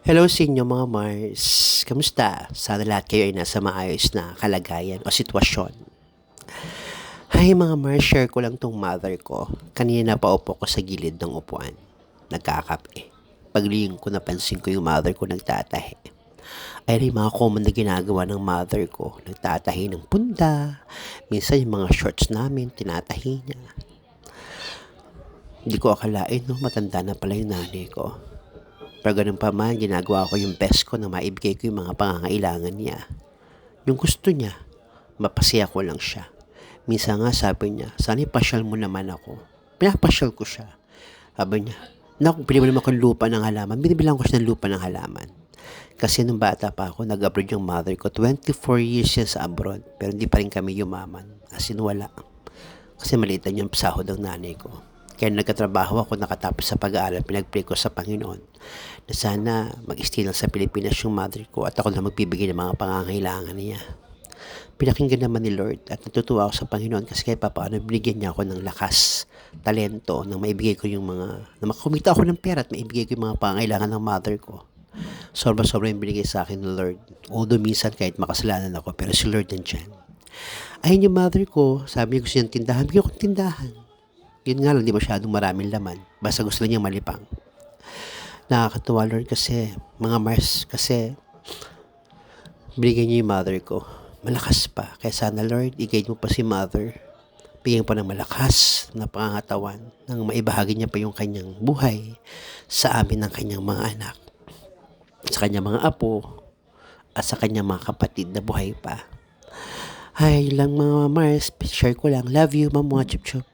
Hello sa inyo mga Mars. Kamusta? Sana lahat kayo ay nasa maayos na kalagayan o sitwasyon. Hi mga Mars, share ko lang tong mother ko. Kanina paupo ko sa gilid ng upuan. Nagkakape. Pagliyong ko napansin ko yung mother ko nagtatahi. Ay rin mga common na ginagawa ng mother ko. Nagtatahi ng punda. Minsan yung mga shorts namin, tinatahi niya. Hindi ko akalain no, matanda na pala yung nanay ko. Pero ganun pa man, ginagawa ko yung best ko na maibigay ko yung mga pangangailangan niya. Yung gusto niya, mapasaya ko lang siya. Minsan nga sabi niya, sana ipasyal mo naman ako. Pinapasyal ko siya. Sabi niya, naku, pili mo naman akong lupa ng halaman. Binibilang ko siya ng lupa ng halaman. Kasi nung bata pa ako, nag-abroad yung mother ko. 24 years siya sa abroad. Pero hindi pa rin kami yumaman. As in, wala. Kasi maliit lang yung sahod ng nanay ko. Kaya nagkatrabaho ako, nakatapos sa pag-aaral, pinag-pray ko sa Panginoon na sana mag-stay lang sa Pilipinas yung mother ko at ako na magbibigay ng mga pangangailangan niya. Pinakinggan naman ni Lord at natutuwa ako sa Panginoon kasi kahit paano binigyan niya ako ng lakas, talento, nang maibigay ko yung mga, na makumita ako ng pera at maibigay ko yung mga pangangailangan ng mother ko. Sobra-sobra yung binigay sa akin ng Lord. Although minsan kahit makasalanan ako, pero si Lord nandyan. Ayun yung mother ko, sabi niya gusto niyang tindahan, bigyan ko ng tindahan. Yun nga lang, di masyadong maraming laman. Basta gusto lang niya malipang. Nakakatuwa Lord kasi, mga Mars, kasi binigyan niyo yung mother ko. Malakas pa. Kaya sana Lord, i-guide mo pa si mother. Bigyan pa ng malakas na pangangatawan nang maibahagi niya pa yung kanyang buhay sa amin ng kanyang mga anak, sa kanyang mga apo, at sa kanyang mga kapatid na buhay pa. Hi lang mga Mars, share ko lang. Love you, Mama Chup Chup.